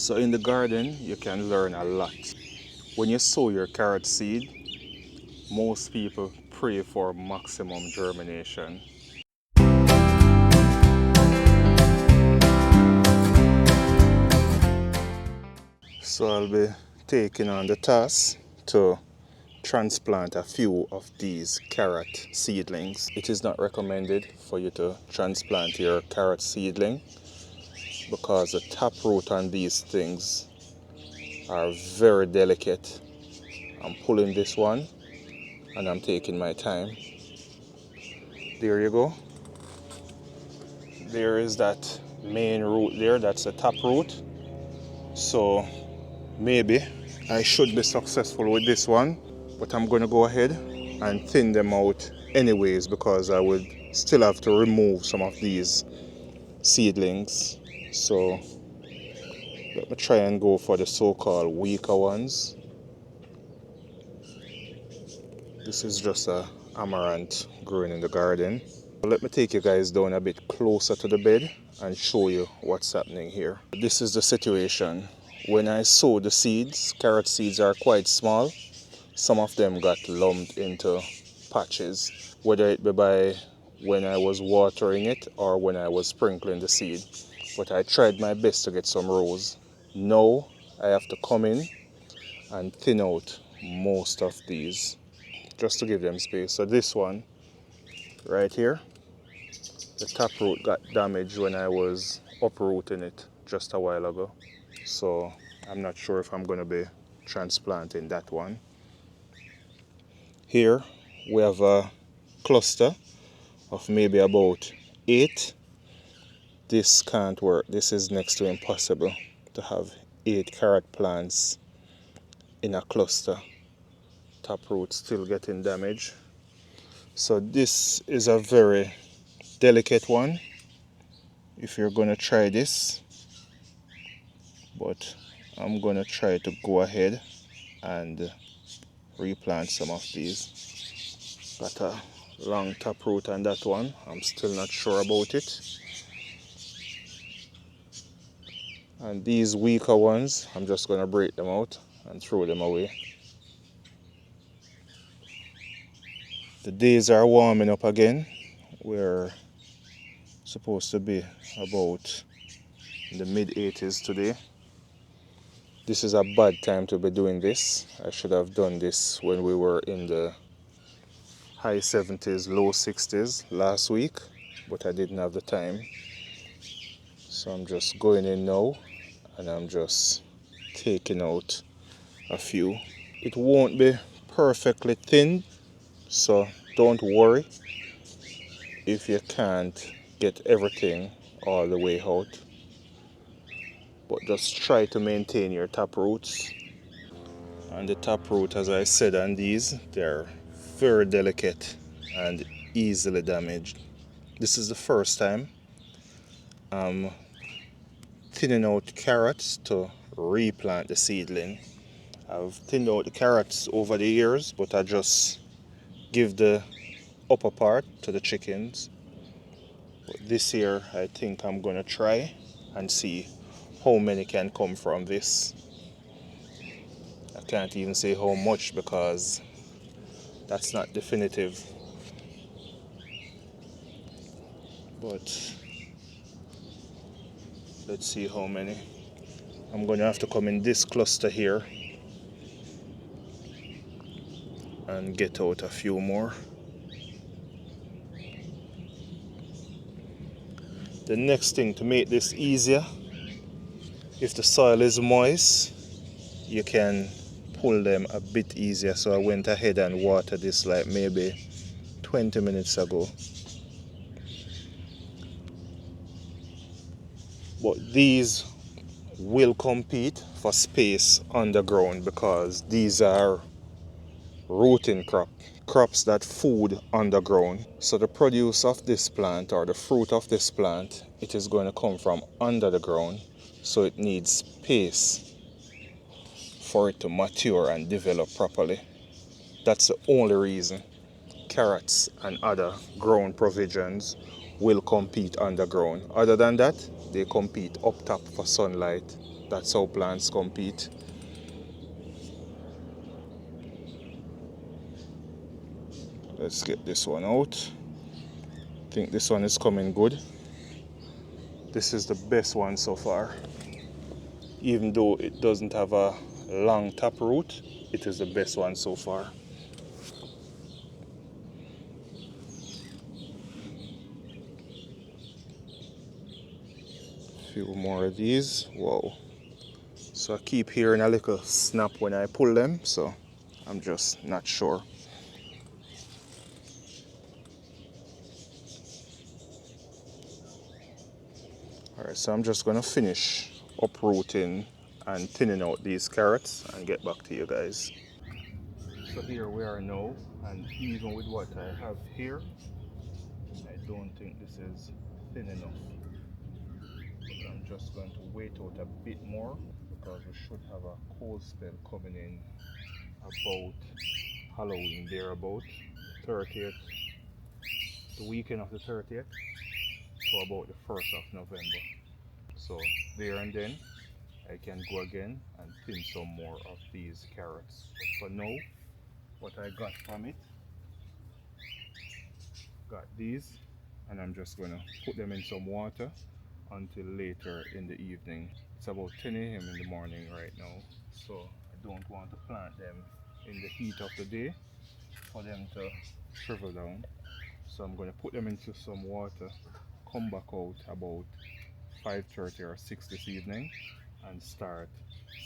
So in the garden, you can learn a lot. When you sow your carrot seed, most people pray for maximum germination. So I'll be taking on the task to transplant a few of these carrot seedlings. It is not recommended for you to transplant your carrot seedling because the taproot on these things are very delicate. I'm pulling this one and I'm taking my time. There you go. There is that main root there, that's the tap root. So maybe I should be successful with this one, but I'm going to go ahead and thin them out anyways because I would still have to remove some of these seedlings. So let me try and go for the so-called weaker ones. This is just a amaranth growing in the garden. Let me take you guys down a bit closer to the bed and show you what's happening here. This is the situation. When I sow the seeds, carrot seeds are quite small. Some of them got lumped into patches, whether it be by when I was watering it or when I was sprinkling the seed. But I tried my best to get some rows. Now I have to come in and thin out most of these just to give them space. So this one right here, the taproot got damaged when I was uprooting it just a while ago. So I'm not sure if I'm going to be transplanting that one. Here we have a cluster of maybe about 8. This can't work. This is next to impossible to have 8 carrot plants in a cluster. Taproot still getting damaged. So this is a very delicate one if you're going to try this, but I'm going to try to go ahead and replant some of these. Got a long taproot on that one. I'm still not sure about it. And these weaker ones, I'm just going to break them out and throw them away. The days are warming up again. We're supposed to be about in the mid-80s today. This is a bad time to be doing this. I should have done this when we were in the high 70s, low 60s last week, but I didn't have the time. So I'm just going in now and I'm just taking out a few. It won't be perfectly thin, so don't worry if you can't get everything all the way out. But just try to maintain your tap roots. And the tap root, as I said on these, they're very delicate and easily damaged. This is the first time I'm thinning out carrots to replant the seedling. I've thinned out the carrots over the years, but I just give the upper part to the chickens. But this year I think I'm gonna try and see how many can come from this. I can't even say how much because that's not definitive. But let's see how many. I'm gonna have to come in this cluster here and get out a few more. The next thing to make this easier, if the soil is moist, you can pull them a bit easier. So I went ahead and watered this like maybe 20 minutes ago. But these will compete for space underground because these are rooting crops that food underground. So the produce of this plant or the fruit of this plant, it is going to come from under the ground, so it needs space for it to mature and develop properly. That's the only reason carrots and other ground provisions will compete underground. Other than that, they compete up top for sunlight. That's how plants compete. Let's get this one out. I think this one is coming good. This is the best one so far. Even though it doesn't have a long taproot, it is the best one so far. A few more of these. Whoa. So I keep hearing a little snap when I pull them, so I'm just not sure. Alright, so I'm just gonna finish uprooting and thinning out these carrots and get back to you guys. So here we are now, and even with what I have here, I don't think this is thin enough. But I'm just going to wait out a bit more because we should have a cold spell coming in about Halloween, thereabout 30th, the weekend of the 30th to about the 1st of November. So there and then I can go again and thin some more of these carrots. But for now, what I got from it, got these, and I'm just gonna put them in some water until later in the evening. It's about 10 a.m. in the morning right now, so I don't want to plant them in the heat of the day for them to shrivel down. So I'm going to put them into some water, come back out about 5:30 or 6 this evening and start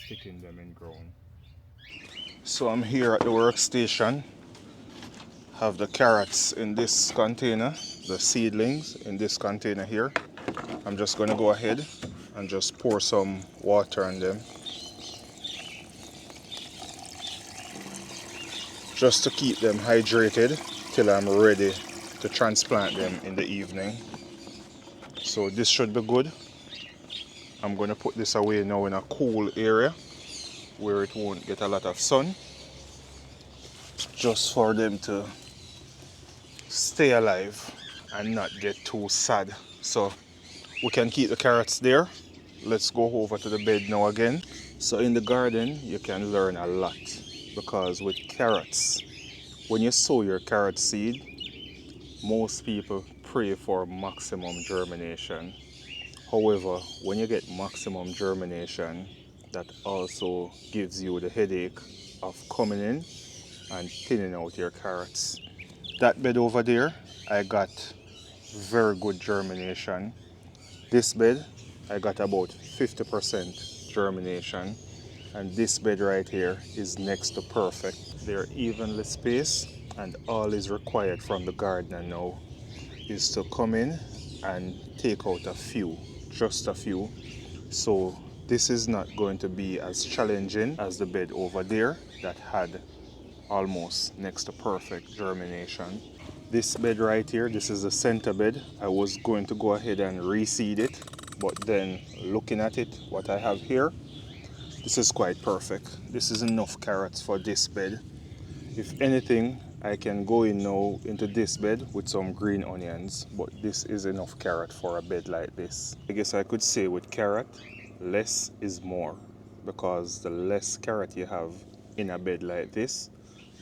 sticking them in ground. So I'm here at the workstation, have the carrots in this container, the seedlings in this container here. I'm just going to go ahead and just pour some water on them just to keep them hydrated till I'm ready to transplant them in the evening. So this should be good. I'm going to put this away now in a cool area where it won't get a lot of sun, just for them to stay alive and not get too sad. So we can keep the carrots there. Let's go over to the bed now again. So in the garden you can learn a lot, because with carrots, when you sow your carrot seed, most people pray for maximum germination. However, when you get maximum germination, that also gives you the headache of coming in and thinning out your carrots. That bed over there, I got very good germination. This bed, I got about 50% germination. And this bed right here is next to perfect. They're evenly spaced, and all is required from the gardener now is to come in and take out a few, just a few. So this is not going to be as challenging as the bed over there that had almost next to perfect germination. This bed right here, this is the center bed. I was going to go ahead and reseed it, but then looking at it, what I have here, this is quite perfect. This is enough carrots for this bed. If anything, I can go in now into this bed with some green onions, but this is enough carrot for a bed like this. I guess I could say with carrot, less is more, because the less carrot you have in a bed like this,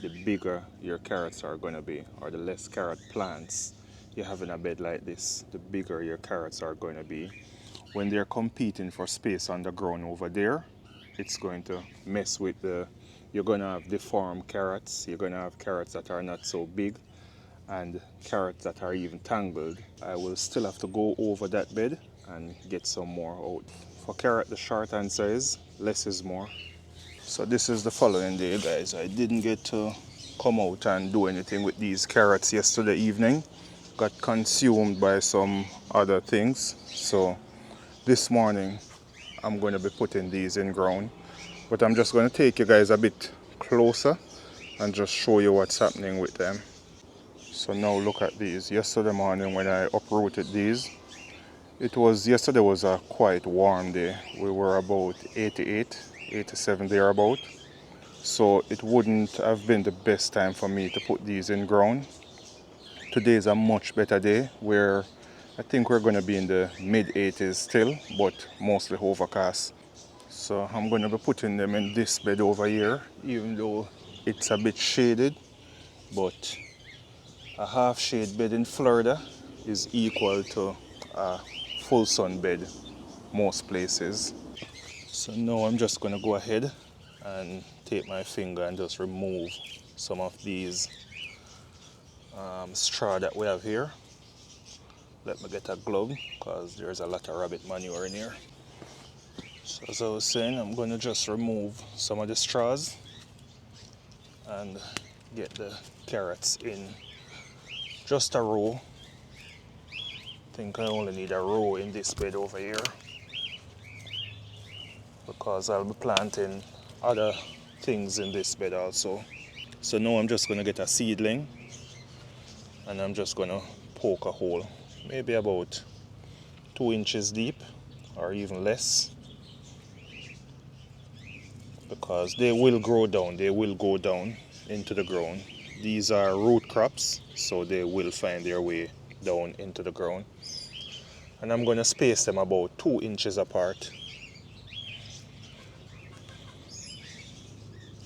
the bigger your carrots are going to be, or the less carrot plants you have in a bed like this, the bigger your carrots are going to be. When they're competing for space on the ground over there, it's going to mess with you're going to have deformed carrots, you're going to have carrots that are not so big, and carrots that are even tangled. I will still have to go over that bed and get some more out. For carrot, the short answer is less is more. So this is the following day, guys. I didn't get to come out and do anything with these carrots yesterday evening. Got consumed by some other things. So this morning I'm going to be putting these in ground. But I'm just going to take you guys a bit closer and just show you what's happening with them. So now look at these. Yesterday morning when I uprooted these, yesterday was a quite warm day. We were about 88, 87 thereabout. So it wouldn't have been the best time for me to put these in ground. Today is a much better day where I think we're going to be in the mid 80s still, but mostly overcast. So I'm going to be putting them in this bed over here, even though it's a bit shaded, but a half shade bed in Florida is equal to a full sun bed most places. So now I'm just going to go ahead and take my finger and just remove some of these straw that we have here. Let me get a glove because there's a lot of rabbit manure in here. So as I was saying, I'm going to just remove some of the straws and get the carrots in just a row. I think I only need a row in this bed over here because I'll be planting other things in this bed also. So now I'm just going to get a seedling and I'm just going to poke a hole, maybe about 2 inches deep or even less, because they will grow down, they will go down into the ground. These are root crops, so they will find their way down into the ground. And I'm going to space them about 2 inches apart.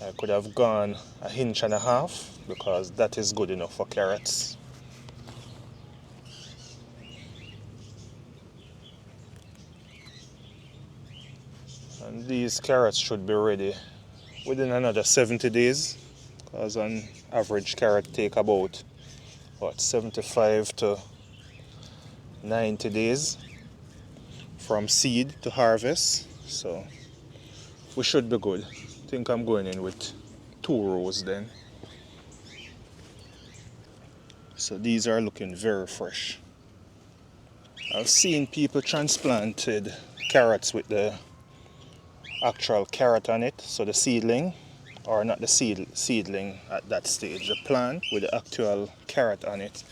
I could have gone 1.5 inches because that is good enough for carrots. And these carrots should be ready within another 70 days, because on average carrot take about 75 to 90 days from seed to harvest. So we should be good. I think I'm going in with 2 rows then. So these are looking very fresh. I've seen people transplanted carrots with the actual carrot on it, so the seedling, or not the seedling at that stage, the plant with the actual carrot on it.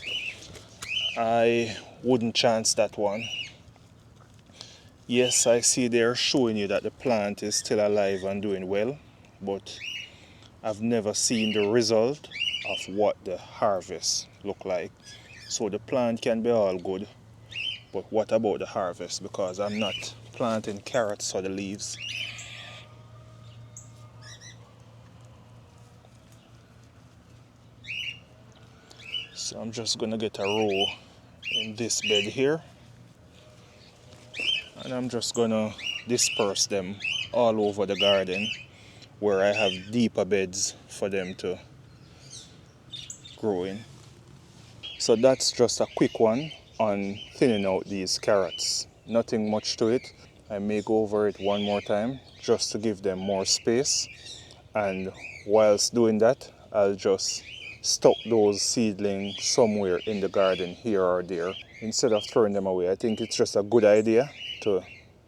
I wouldn't chance that one. Yes, I see they're showing you that the plant is still alive and doing well, but I've never seen the result of what the harvest look like. So the plant can be all good, but what about the harvest? Because I'm not planting carrots for the leaves. So I'm just gonna get a row in this bed here, and I'm just gonna disperse them all over the garden where I have deeper beds for them to grow in. So that's just a quick one on thinning out these carrots. Nothing much to it. I may go over it one more time just to give them more space, and whilst doing that I'll just stock those seedlings somewhere in the garden here or there instead of throwing them away. I think it's just a good idea to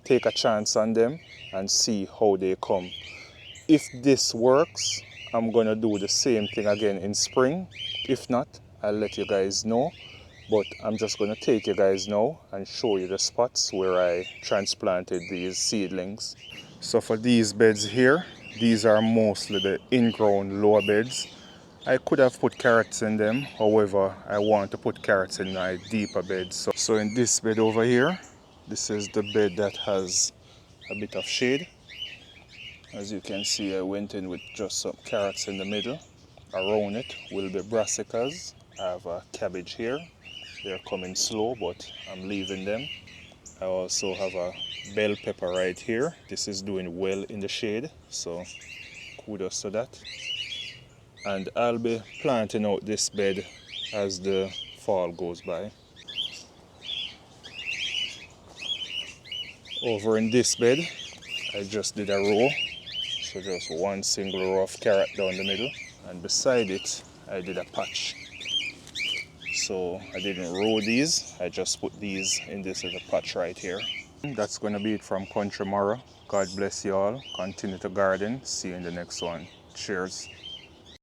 take a chance on them and see how they come. If this works, I'm gonna do the same thing again in spring. If not, I'll let you guys know. But I'm just gonna take you guys now and show you the spots where I transplanted these seedlings. So for these beds here, these are mostly the in-ground lower beds. I could have put carrots in them, however, I want to put carrots in my deeper beds. So in this bed over here, this is the bed that has a bit of shade. As you can see, I went in with just some carrots in the middle. Around it will be brassicas. I have a cabbage here. They're coming slow, but I'm leaving them. I also have a bell pepper right here. This is doing well in the shade, so kudos to that. And I'll be planting out this bed as the fall goes by. Over in this bed, I just did a row, so just one single row of carrot down the middle, and beside it I did a patch. So I didn't row these, I just put these in this little patch right here. That's going to be it from CountryMarro. God bless you all. Continue to garden. See you in the next one. Cheers.